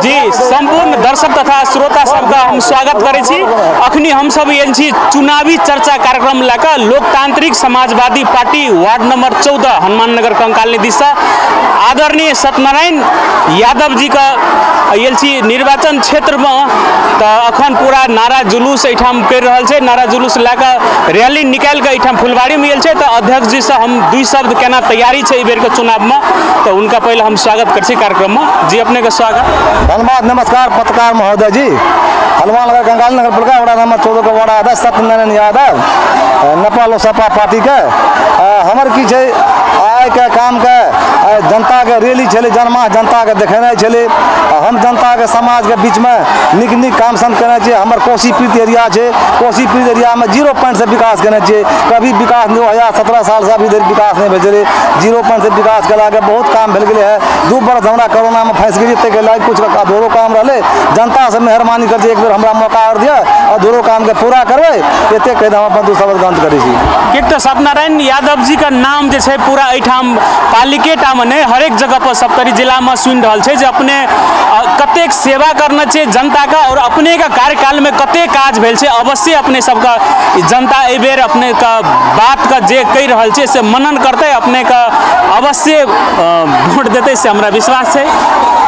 जी संपूर्ण दर्शक तथा श्रोता सबका हम स्वागत करै छी। अखनी हम सब आयल छी चुनावी चर्चा कार्यक्रम लेकर Loktantrik Samajwadi Party ward number 14 Hanuman Nagar कंकाल दिशा आदरणीय सत्यनारायण यादव जी का आयल छी निर्वाचन क्षेत्र में। तो अखन पूरा नारा जुलूस एठाम कर रहल छै, नारा जुलूस लेकर रैली निकाल के एठाम फुलबाड़ी में आयल छै। तो अध्यक्ष जी से हम दुई शब्द केना तैयारी छै बेर के चुनाव में, तो उनका पहले हम स्वागत कर छी कार्यक्रम में। जी अपने का स्वागत। धन्यवाद। नमस्कार पत्रकार महोदय जी। हनुमान नगर कंकाल नगर पालिका वार्ड नंबर 14 के वार्ड अध्यक्ष सत्यनारायण यादव नेपाल लोकसभा पार्टी के हमर की छै आय के काम के जनता के रैली छे, जनमाह जनता के देखेना छे। हम जनता के समाज के बीच में निक निक काम सब करना चाहिए। हमार कोसी पीड़ित एरिया है, कोसी पीड़ित एरिया में 0 पॉइंट से विकास करना चाहिए। कभी विकास 2017 साल से अभी तक विकास नहीं भेजे, 0 पॉइंट से विकास करा के बहुत काम भेल गए है। 2 बरस हमारा कोरोना में फंस गई तक लाइक कुछ अधूरो काम रहे। जनता से मेहरबानी कर एक बेर हमरा मौका और दिया, अधूरो काम के पूरा करबे एते कह हम अपन 2 शब्द गंत करै छी। एक तो सत्यनारायण यादव जी का नाम जे पूरा एठाम पालिकेटा में नहीं हरेक जगह पर सप्तरी जिला में सुन रहा है। अपने कतेक सेवा करना चाहिए जनता का और अपने का कार्यकाल में कतेक काज भेल छै, अवश्य अपने सबका जनता ए बेर अपने का बात का जे कह रहा है से मनन करते, अपने का अवश्य वोट देते से हमरा विश्वास है।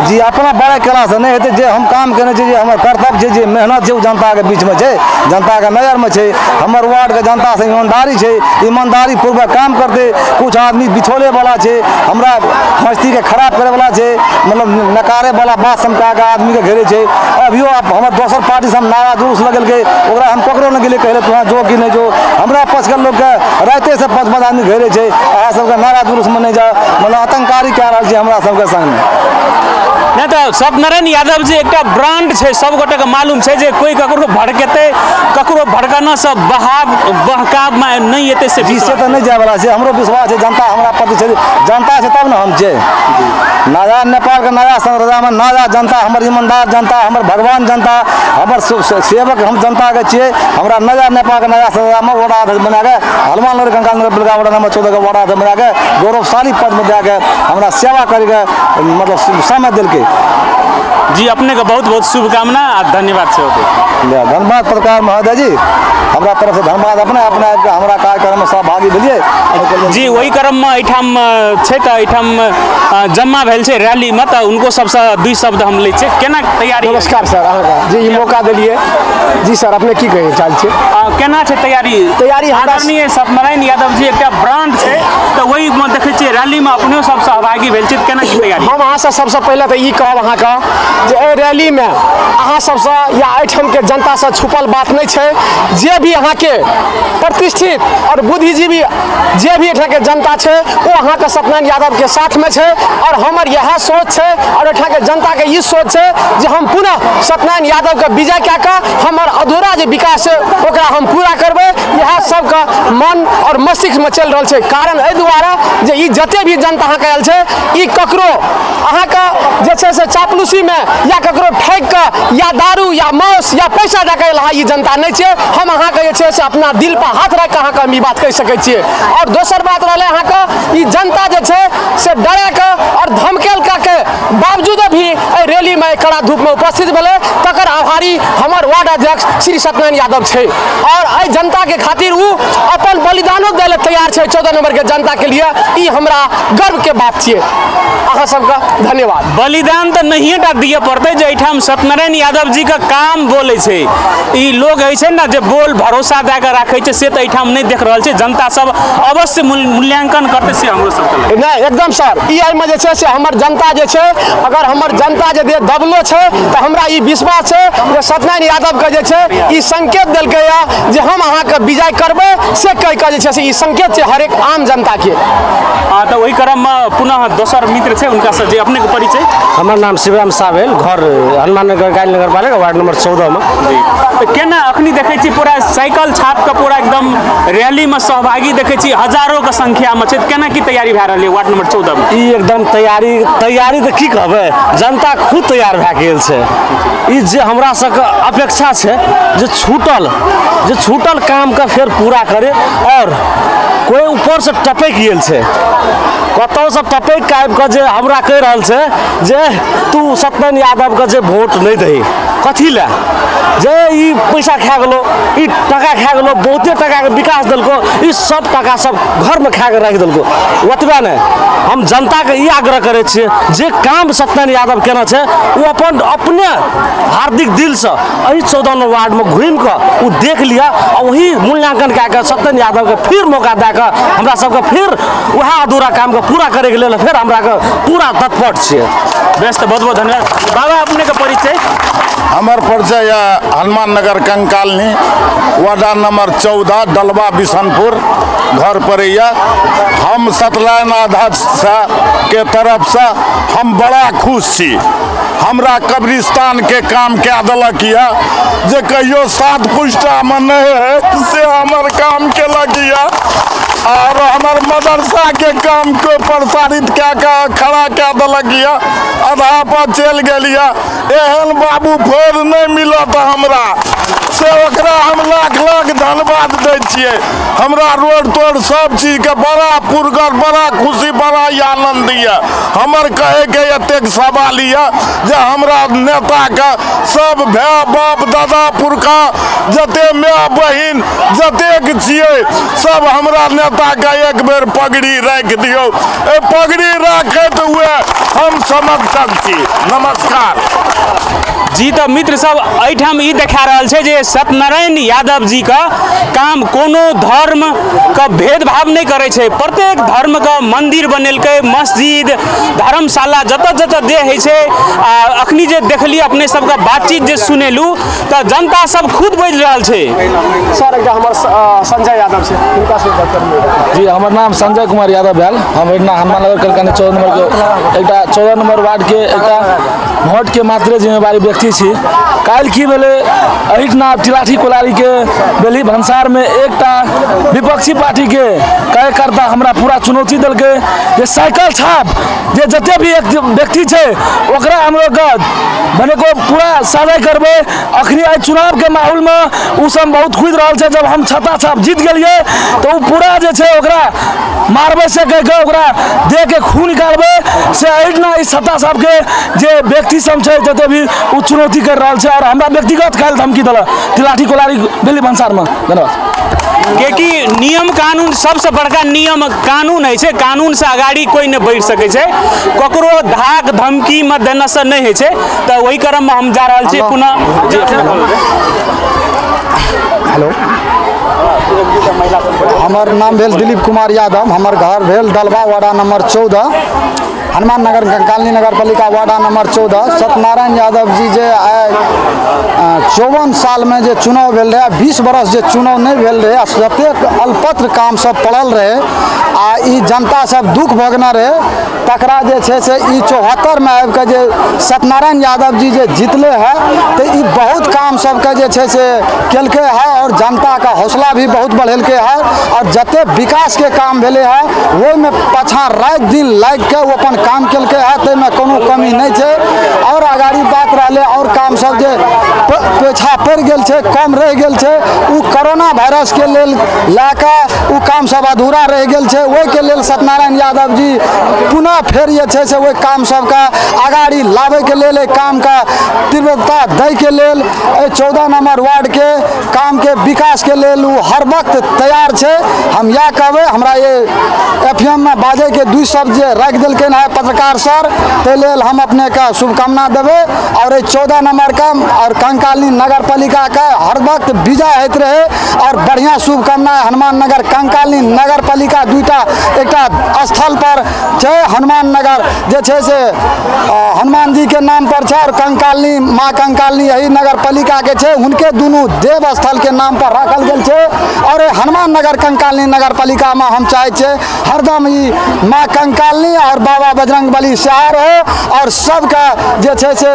जी अपना बड़े कला से नहीं होते, जे हम काम करने चाहिए हमारे कर्तव्य जे मेहनत जो जनता के बीच में है, जनता के नजर में है। हमारे वार्ड के जनता से ईमानदारी है, ईमानदारी पूर्वक काम करते। कुछ आदमी बिछोले वाला है, हमरा मस्ती के खराब करे वाला है, मतलब नकारे वाला बात समझा के आदमी के घेरे है। अभियो हमारे दोसर पार्टी से हम नारा जुलूस लगल के ओकरा हम पकड़ो न गेले कहले तुहा जो कि नहीं जो हमरा 5 लोग के राते से 5 आदमी घेरे है। अहाँ सबके नारा जुलूस में नहीं जा मतलब आतंकारी कह रहा है हमरा सबके संग नहीं। तो सत्यनारायण यादव जी एक ब्रांड है, सब गोटे के मालूम है जे कोई ककरो भड़केते ककरो भड़काना से बहकाव में नहीं एते से जिससे तो नहीं जाए वाला है। हमरो विश्वास है जनता हमरा प्रति है, जनता से तब ना हम छे। नया नेपाल के नया संरचना में नया जनता, हमार ईमानदार जनता, हमार भगवान जनता, हमार सेवक हम जनता के छे। हमरा नया नेपाल के नया संरचना में वार्ड अध्यक्ष बना के हनुमान नगर कंकाल नगर पालिका वार्ड नंबर 14 के वार्ड अध्यक्ष बना के गौरवशाली पद में जाके हमरा सेवा करके मतलब समय दिल के। जी अपने का बहुत बहुत शुभकामना और धन्यवाद से होते। धन्यवाद पत्रकार महोदय जी, हमारा तरफ से धन्यवाद। अपने हमारा कार्यक्रम में सहभागी भेलिए। जी वही क्रम में एठाम छै त एठाम जमा भेल छै रैली में, तो उनको सबसे 2 शब्द हम लै छै। केना तैयारी? नमस्कार सर, अहाँ जी मौका दिलिए। जी सर अपने की कहे चाल छै? केना छै तैयारी? आदरणीय सत्यनारायण यादव जी एक ब्रांड छै, तो वही में देखे छियै रैली में अपने सब सहभागी भेल छै। केना की तैयारी? हम अहाँ से सबसे पहले तो ई कहब अहाँ का जे ए रैली में अहाँ सबसे या एठम के जनता से छुपल बात नहीं छै। जे भी अहाँ के प्रतिष्ठित और बुद्धिजीवी जे भी एठा के जनता है वो अहाँ के सत्यनारायण यादव के साथ में है। और हमर यह सोच है और एठा के जनता के ई सोच है जे हम पुनः सत्यनारायण यादव के विजय क्या का हमर अधूरा जे विकास है ओकरा हम पूरा करबे। यह सब का मन और मस्तिष्क में चल रहा है। कारण ए द्वारा जे ई जते भी जनता अहाँ के आयल है ई ककरो अहाँ का जे छै से चापलूसी में या ककरो ठैक के या दारू या मौस या पैसा दे के ई जनता नहीं है। हम अहाँ के जे छै से अपना दिल पर हाथ रख के अहाँ के हम ई बात कह सकै छियै। और दोसर बात रहले अहाँ के ई जनता जे छै से डरे के और धमकेल के बावजूद भी ए रैली में कड़ा धूप में उपस्थित भेले, तकर आभारी हमर वार्ड अध्यक्ष श्री सत्यनारायण यादव छै। और ए जनता के खातिर उ अपन बलिदानो देले तैयार छै 14 नंबर के जनता के लिए। ई हमरा गर्व के बात छियै। अहाँ सबका धन्यवाद। बलिदान तो नहीं टा दिए पड़ते जे एठाम सत्यनारायण यादव जी का काम बोले छै। ई लोग है ना जे बोल भरोसा दे के राखे छै से तो एठाम नहीं देख रहा है। जनता सब अवश्य मूल्यांकन करते से हमरो सब नहीं एकदम सर। ई में जे छै से हमर जनता जे छै अगर हमर जनता जे दबलो छै तो हमरा ई विश्वास है जे सत्यनारायण यादव के जे छै ई संकेत देलकै जे हम अहाँ के विजय करबे से कह के जे छै से ई संकेत छै हर एक आम जनता के। तो वही क्रम में पुनः दोसर मित्र छै उनका से जे अपने के परिचय। हमार नाम शिवराम सावेल, घर हनुमान नगर कंकाल नगर पालिका वार्ड नंबर 14 में। तो केना अखनी देखे छी पूरा साइकिल छाप के पूरा एकदम रैली में सहभागी देखे छी हजारों के संख्या में छै। केना की तैयारी भए रहल है वार्ड नंबर 14 में? ई एकदम तैयारी तो की कहबे, जनता खुद तैयार भए गेल छै। ई जे हमरा सबके अपेक्षा है जे छूटल काम का फिर पूरा करे और कोई ऊपर से टपक गेल है कतौ से टपक के आबि के जे हमरा कहि रहल छै जे तू सत्येंद्र यादव के जे वोट नहीं दही कथी ला जे ई पैसा खा गेलो ई टका खा गेलो बहुते टका के विकास देलको ई सब टका सब घर में खा के राख देलको ओतबे ने हम जनता के ई आग्रह करे छियै जे काम सत्येंद्र यादव केना छै वो अपने हार्दिक दिल से एही 14 नंबर वार्ड में घूम के वो देख लिया और वही मूल्यांकन कए के सत्येंद्र यादव के फिर मौका दे के हमरा सबके फिर वह अधूरा काम के पूरा करे के लेल फिर हमरा के पूरा तत्पर छियै। बेस्ट बहुत बहुत धन्यवाद। बाबा अपने का परिचय? हमार परिचय हनुमान नगर कंकालनी वार्ड नंबर 14 डलवा बिशनपुर घर पर हम सत्यनारायण अध्यक्ष के तरफ से हम बड़ा खुश छी। हमरा कब्रिस्तान के काम क्या दिलक या जे कहियो 7 पुष्टा में नहीं है से हमार काम केलक या और हमार मदरसा के काम को प्रसारित क्या खड़ा क्या दिलक या आधा पर चल गया एहन बाबू फोर नहीं मिलत हमरा से ओकरा हम लाख लाख धन्यवाद दै छियै। हमरा रोड तोड़ सब चीज के बड़ा पुरगर बड़ा खुशी बड़ा आनंद दिया। हमर कहे के एतेक सवाल ये जे हमरा नेता के सब भाई बाप दादा पुरखा जते माय बहिन जतेक छियै सब हमरा नेता के एक बेर पगड़ी राख दियो। ए पगड़ी राखैत हुए हम समर्थक छी। नमस्कार जी। तो मित्र सब एठाम ई देखा रहल छै जे सत्यनारायण यादव जी का काम कोनो धर्म का भेदभाव नहीं करे छै। प्रत्येक धर्म का मंदिर बनेलकै मस्जिद धर्मशाला जतऽ जतऽ जे होइ छै अखनी जे देखलिए अपने सबका बातचीत जे सुनेलू तो जनता सब खुद बोल रहल छै। सर एक हमर संजय यादव से हुनका से बात करिए। जी हमर नाम संजय कुमार यादव भेल। हम एहिना हनुमान नगर कलकानी 14 नंबर के एकटा 14 नंबर वार्ड के एकटा वोट के मात्र जिम्मेवारी व्यक्ति छी। काल की भेले एहिठना टिलाठी कोलारी के बेली भंसार में एकटा विपक्षी पार्टी के कार्यकर्ता हमरा पूरा चुनौती दिलके जे साइकिल छाप जे जते भी एक व्यक्ति छै ओकरा हम लोग बने को पूरा साझा करबे। अखनी आज चुनाव के माहौल में उ सब बहुत खुद रहल छै जब हम छता छाप जीत गेलिए तो पूरा जे छै ओकरा मारबे से कह के ओकरा दे के खून निकालबे से एहिठना इस छता छाप के जे व्यक्ति सब छै जते भी उ चुनौती कर रहल छै और हमरा व्यक्तिगत काल धमकी दिला तिलाठी कोलारी बेली भंसार में। धन्यवाद। कि नियम कानून सबसे बड़का नियम कानून है छै। कानून से आगाड़ी कोई नहीं बढ़ सके छै। ककरो धाक धमकी में देने से नहीं है छै। तो वही क्रम में हम जा रहल छी पुनः। हेलो हमर नाम भेल दिलीप कुमार यादव। हमर घर भेल डलवा वार्ड नंबर 14 हनुमान नगर कंकालनी नगर पालिका वार्ड नंबर 14। सत्यनारायण यादव जी जे 54 साल में जे चुनाव भेल रहे 20 बरस जे चुनाव नहीं भेल रहे जतेक अल्पत्र काम सब पड़ल रहे आ ई जनता सब दुख भोगना रहे तकरा जे छै से ई 74 में आबि के जे सत्यनारायण यादव जी जे जीतले है तो ई बहुत काम सबके जे छै से केलके है और जनता का हौसला भी बहुत बढ़ेलके है और जते विकास के काम भेले है वो में पाछा रात दिन लाग के वो अपन काम केलके है ते में कोनो कमी नहीं छै। और आगाड़ी बात रहले और काम सब जे पेछा पड़ गेल छै कम रह गेल छै उ कोरोना वायरस के लेल लाके उ काम सब अधूरा रह गेल छै। ओहि के लेल सत्यनारायण यादव जी पुनः फेर ये छै से ओहि काम सबका आगाड़ी लावे के लेल काम का तीव्रता दै के लेल 14 नंबर वार्ड के काम के विकास के लेल उ हर वक्त तैयार छै। हम या कहबे हमरा ये FM में बाजे के 2 शब्द जे रख देलखिन है पत्रकार सर ते लेल हम अपने का शुभकामना देवे और 14 नंबर का और कंकालनी नगर पालिका का हर वक्त विजय होते रहे और बढ़िया शुभकामना हनुमान नगर कंकालनी नगर पालिका दूटा एकटा स्थल पर छै हनुमान नगर जे छै से हनुमान जी के नाम पर छै और कंकालनी माँ कंकालनी यही नगर पालिका के छै उनके दोनों देव स्थल के नाम पर रखल गेल छै। और हनुमान नगर कंकालनी नगर पालिका में हम चाहे छे हरदम ई माँ कंकालनी और बाबा बजरंग बली सहार हो और सबका जे छै से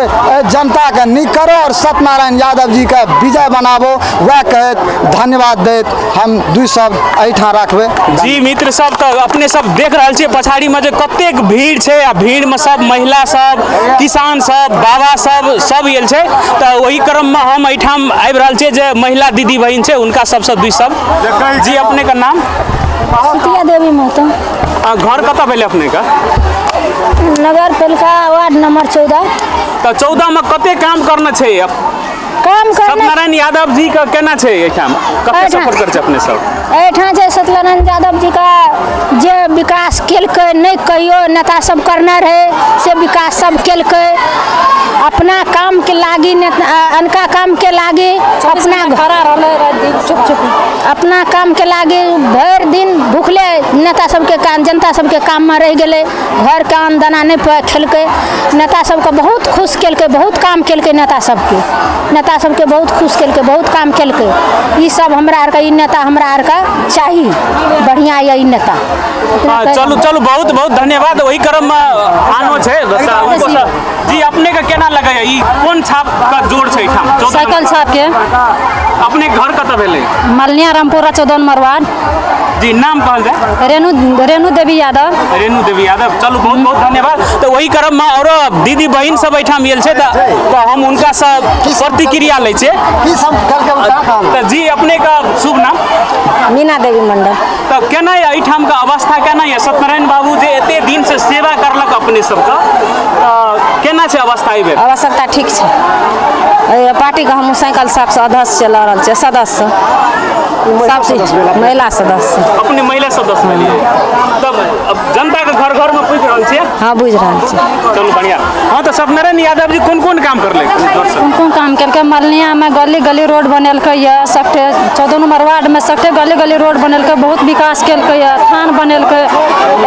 जनता के नीक करो और सत्यनारायण सत्यनारायण यादव जी के विजय बनाबो वह कहत धन्यवाद देत हम 2 शब्द एहिठाम रखबे। जी मित्र सब तो अपने सब देख रहा छे पछाड़ी में कतेक भीड़ छे आ भीड़ में सब महिला सब किसान सब बाबा सब आयल छे तो वही क्रम में हम एठाम आबि रहल छे जे महिला दीदी बहन छे उनका सबसे 2 शब्द। जी अपने का नाम? सुतिया देवी महतो। घर कत भेले अपने का? नगर पालिका वार्ड नंबर 14। तो 14 में कते काम करना छे? काम करना सत्यनारायण यादव जी का केना छे एठाम कते सपोर्ट कर छे अपने सब? एठाम जे सत्यनारायण यादव जी का जे विकास केलकै नहीं कहियो नेता सब करना रहे से विकास सब केलकै अपना काम के लागी अनका काम के लागी अपना घरा अपना काम के लागी भर दिन भूखले नेता सबके काम जनता सबके काम में रह गए घर के अन्न दाना नहीं खेलकै नेता सबके बहुत खुश केलकै बहुत काम केलकै नेता सबके बहुत खुश केलकै बहुत काम केलकै ई सब हमरा आर के ई नेता हमरा आर का चाहिए बढ़िया ये ई नेता। चलो बहुत बहुत धन्यवाद। वही क्रम में आनो छे जी अपने का केना लगे ई कौन छाप का जोड़ छे एठाम? साइकिल छाप के। अपने घर कत भेले? मलनिया रामपुरा 14 नंबर वार्ड। जी नाम कहल जाए? रेणु देवी यादव। रेणु देवी यादव। चलो बहुत बहुत धन्यवाद। तो वही क्रम में और दीदी बहन सब एठाम आयल छे तो हम उनका सब प्रतिक्रिया ले छे। तो जी अपने का शुभ नाम? मीना देवी मंडल। तो केना एठाम का अवस्था केना है? सत्यनारायण बाबू जे एते दिन से सेवा करलक अपने सबका केना छे अवस्था? ई बेर आवश्यकता ठीक छे। पार्टी का हम साइकिल साफ सदस्य चला रहल छे सदस्य महिला सदस्य अपने महिला सदस्य में लिए तब अब जनता के घर घर में पूछ रहल छे। हाँ बुझ रहल छे। चलो बढ़िया। हाँ तो सत्यनारायण यादव जी कौन कौन काम करले? कौन काम केलकै? मलनिया में गली गली रोड बनेलकै ये सबटे 14 नंबर वार्ड में सबटे गली गली रोड बनेलकै बहुत विकास केलकै ये थान बनेलकै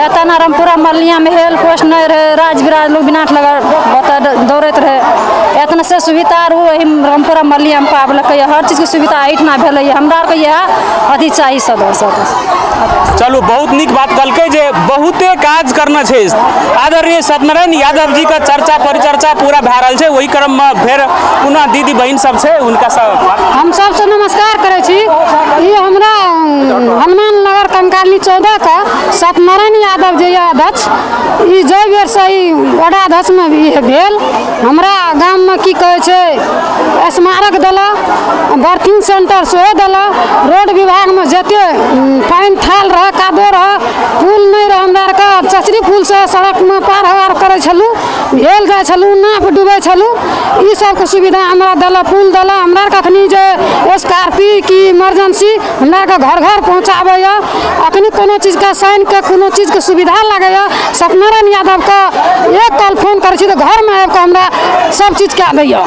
एतना रामपुरा मलनिया में हेल्थ पोस्ट नहीं रहे राज बिराज लोग बिना लगा दौड़त रहे एतना से सुविधा रामपुरा मलनिया में पाबलकै हर चीज के सुविधा एठना भेलै हमरा आर के यह अथी चाहिए सदस्य। चलो बहुत निक बात कहलकै जे बहुते काज करना छे। आदरणीय सत्यनारायण यादव जी का चर्चा परिचर्चा पूरा भए रहल छे। वही क्रम में फिर पुनः दीदी बहन सब छे उनका सब हम सबसे नमस्कार करे छी। ये हमरा हनुमान नगर कंकाली 14 का सत्यनारायण यादव जी अध्यक्ष ई जय बेर से ई वार्ड अध्यक्ष में भी भेल हमरा गांव में की कहे छे स्मारक देला बर्थिंग सेंटर सेहो देला रोड विभाग में जते पानी थाल रह कादो रह पुल नहीं रह हमरा आर का चचरी पुल से सड़क में पार हवार करे छलू हेल जाए छलू नाव डूबे छलू ई सब के सुविधा हमरा देला पुल देला हमरा कखनी जे स्कॉर्पियो की इमरजेंसी हमरा के घर घर पहुंचाबे या अखनी कोनो चीज का साइन के कोनो चीज के सुविधा लगे या सत्यनारायण यादव का एक कॉल फोन करे छी तो घर में आब के हमरा सब चीज के दैया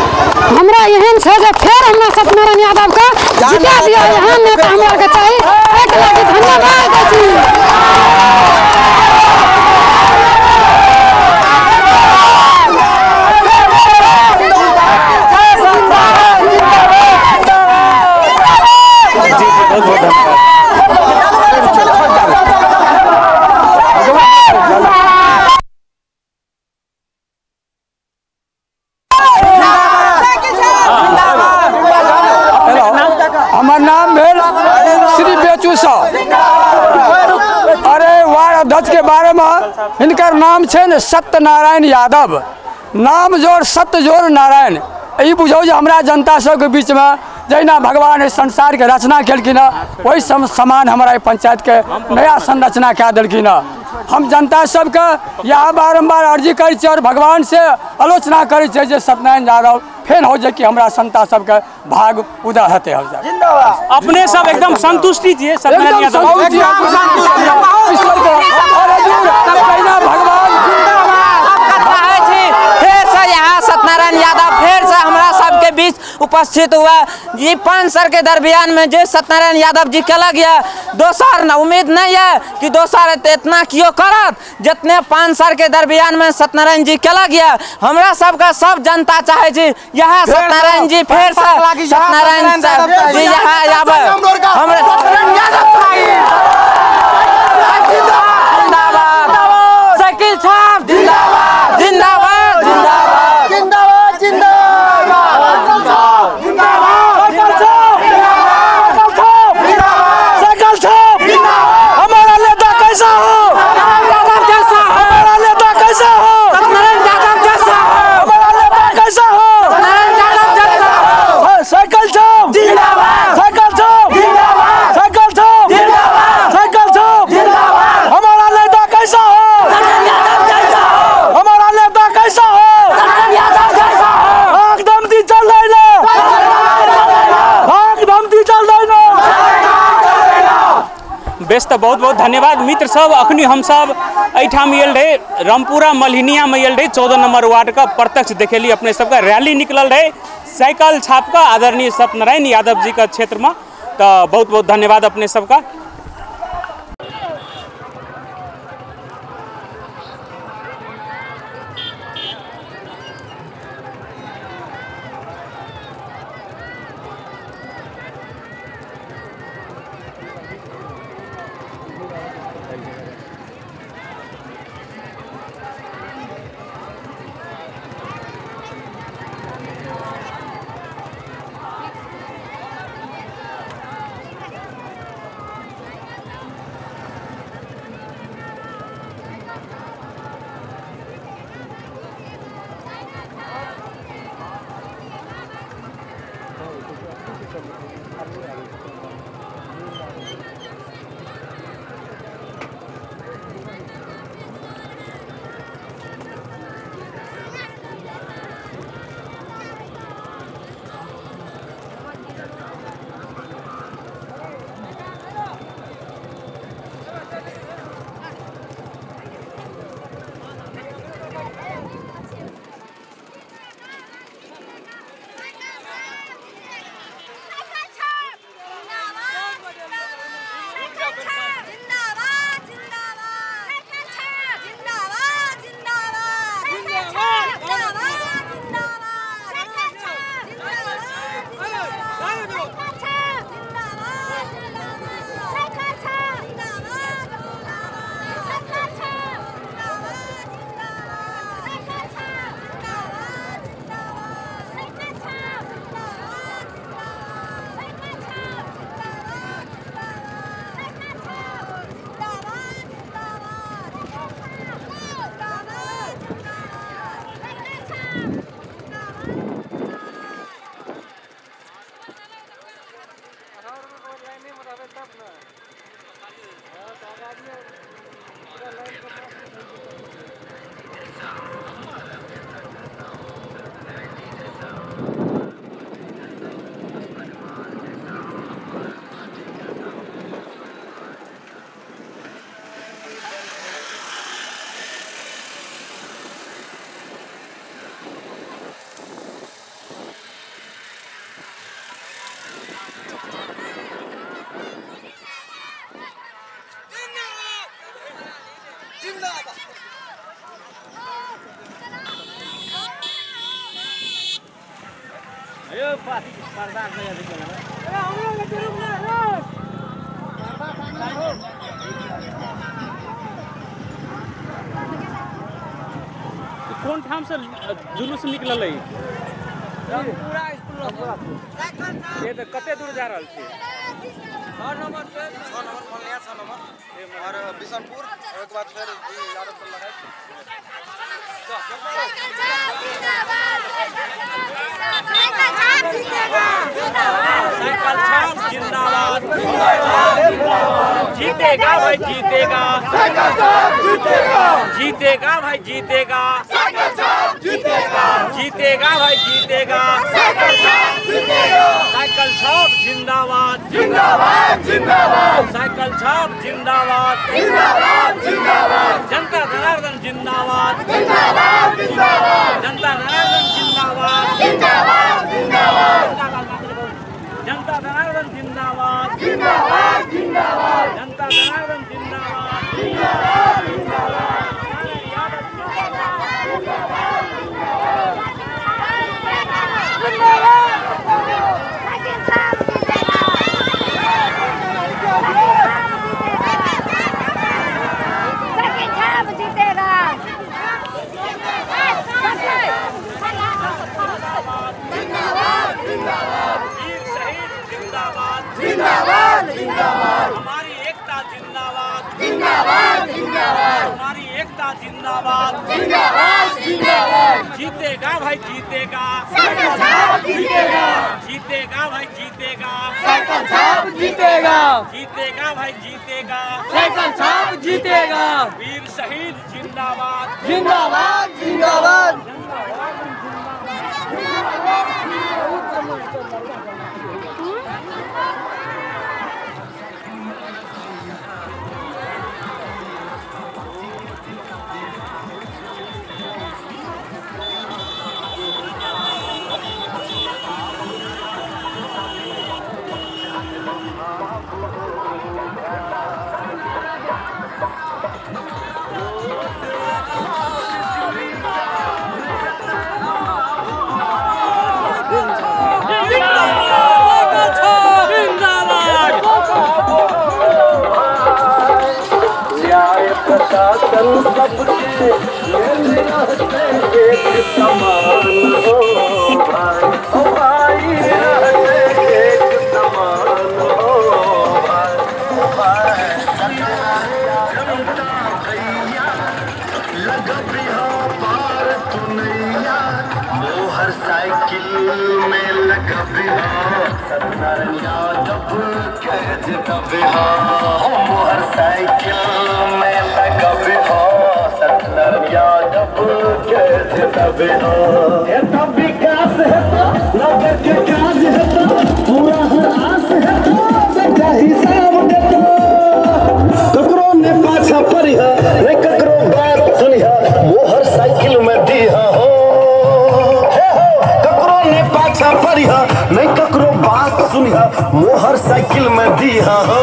हमरा एहन छै जे फेर हमरा सत्यनारायण यादव का जिता दिया एहन नेता हमरा के चाहिए एक लाख धन्यवाद दै छी। हमार नाम भेल श्री बेचू साहब। अरे वार्ड अध्यक्ष के बारे में इनकर नाम छे न सत्यनारायण यादव नाम जोड़ सत्य जोड़ नारायण ई बुझो जे हमरा जनता सबके बीच में जहिना भगवान इस संसार के रचना केलखिन वही समान हमारा पंचायत के नया संरचना कऽ देलखिन। हम जनता सबके यह बारम्बार अर्जी करै छी और भगवान से आलोचना करै छी जे सत्यनारायण यादव फेन हो जाए कि हमरा संता सबके भाग उदय हेते हो जाए। अपने सब एकदम संतुष्टि छियै सत्यनारायण यादव सत्यनारायण यादव फिर से हमरा सबके बीच उपस्थित हुआ। ये 5 साल के दरमियान में जो सत्यनारायण यादव जी कल गया दोसर न उम्मीद नहीं है कि दोसर इतना क्यों करत जितने 5 साल के दरमियान में सत्यनारायण जी कल गया। हमरा सबका सब जनता चाहे जी यहाँ सत्यनारायण जी फिर से सत्यनारायण जी यहाँ आवे साइकिल छाप जिंदाबाद जिंदाबाद जिंदाबाद जिंदाबाद बहुत बहुत धन्यवाद मित्र सब। अखनी हम सब एठाम आयल रहे रामपुरा मल्हिनिया में आयल रहे 14 नंबर वार्ड का प्रत्यक्ष देखेली अपने सबका रैली निकलल रहे साइकिल छाप का आदरणीय सत्यनारायण यादव जी का क्षेत्र में। तो बहुत बहुत धन्यवाद अपने सबका। कौन ठाम से जुलूस निकल ये तो कते दूर जा रहा छे? 6 नंबर पे 6 नंबर मोहल्ला 6 नंबर और बिशनपुर एक बाद फिर यादव पर लगाए साइकिल छाप जिंदाबाद जीतेगा भाई जीतेगा साइकिल छाप जीतेगा जीतेगा भाई जीतेगा साइकिल छाप जीतेगा जीतेगा भाई जीतेगा साइकिल छाप जीतेगा साइकिल छाप जिंदाबाद जिंदाबाद जिंदाबाद साइकिल छाप जिंदाबाद जिंदाबाद जिंदाबाद जनता जनार्दन जिंदाबाद जिंदाबाद जिंदाबाद जनता जनार्दन जिंदाबाद जिंदाबाद जिंदाबाद जनता जनार्दन जिंदाबाद जिंदाबाद जिंदाबाद जनता जनार्दन जिंदाबाद जिंदाबाद जिंदाबाद जिंदाबाद जिंदाबाद हमारी एकता जिंदाबाद जिंदाबाद जिंदाबाद हमारी एकता जिंदाबाद जिंदाबाद जिंदाबाद जीतेगा भाई जीतेगा साइकिल छाप जीतेगा जीतेगा भाई जीतेगा साइकिल छाप जीतेगा जीतेगा भाई जीतेगा साइकिल छाप जीतेगा वीर शहीद जिंदाबाद जिंदाबाद जिंदाबाद मोहर साइकिल में दिया हो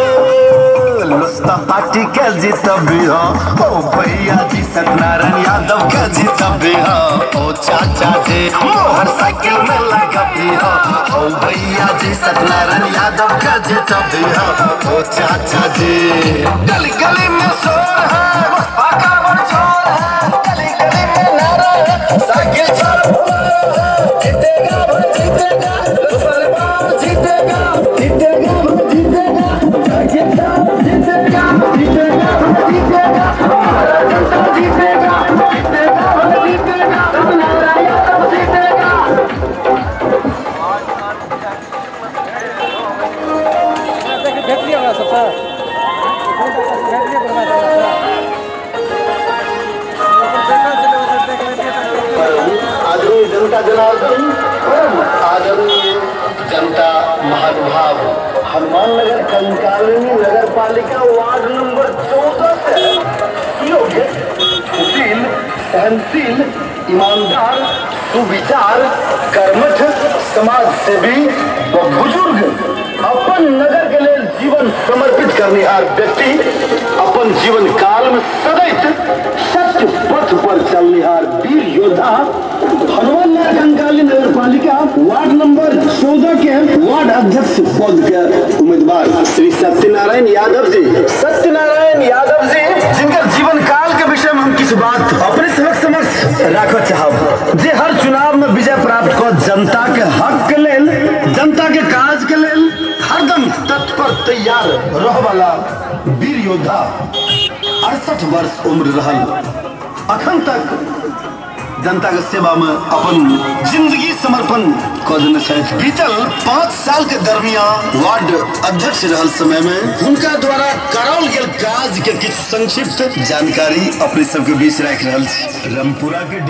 लुस्ता पार्टी के जीतबी हो ओ भैया जी सत्यनारायण यादव के जीतबी हो ओ चाचा जी मोहर साइकिल में लगबी हो ओ भैया जी सत्यनारायण यादव के जीतबी हो ओ चाचा जी गली गली में शोर है पाका बरछोर है गली गली में नारा है साइकिल छोड़ जीतेगा वो जीतेगा दूसरे बार जीतेगा जीतेगा वो जीतेगा जीतेगा जीतेगा जीतेगा जीतेगा हमारा जनता जीतेगा जीतेगा वो जीतेगा हमारा यादव जीतेगा आदरणीय जनता जनार्दन आदरणीय जनता महानुभाव हनुमान नगर कंकालिनी नगर पालिका वार्ड नंबर 14 से योग्य सुशील सहनशील ईमानदार सुविचार कर्मठ समाज सेवी व बुजुर्ग अपन नगर के लिए जीवन समर्पित करनिहार व्यक्ति अपन जीवन काल में सदैव सत्य पथ पर चलनिहार वीर योद्धा हनुमान नगर कंकाली नगर पालिका वार्ड नंबर 14 के वार्ड अध्यक्ष पद के उम्मीदवार श्री सत्यनारायण यादव जी जिनका जीवन काल के विषय में हम किस बात अपने समक्ष रखना चाहब जे हर चुनाव में विजय प्राप्त कर जनता के हक के लेल जनता के काज के लेल हरदम तत्पर तैयार रह वाला वीर योद्धा 68 वर्ष उम्र रहल अखन तक जनता के सेवा में अपन जिंदगी समर्पण कर देने छथि। बीतल 5 साल के दरमियान वार्ड अध्यक्ष रहल समय में उनका द्वारा कराओल गेल काज के किछु संक्षिप्त जानकारी अपने सबके बीच राखि रहल छी। रामपुरा के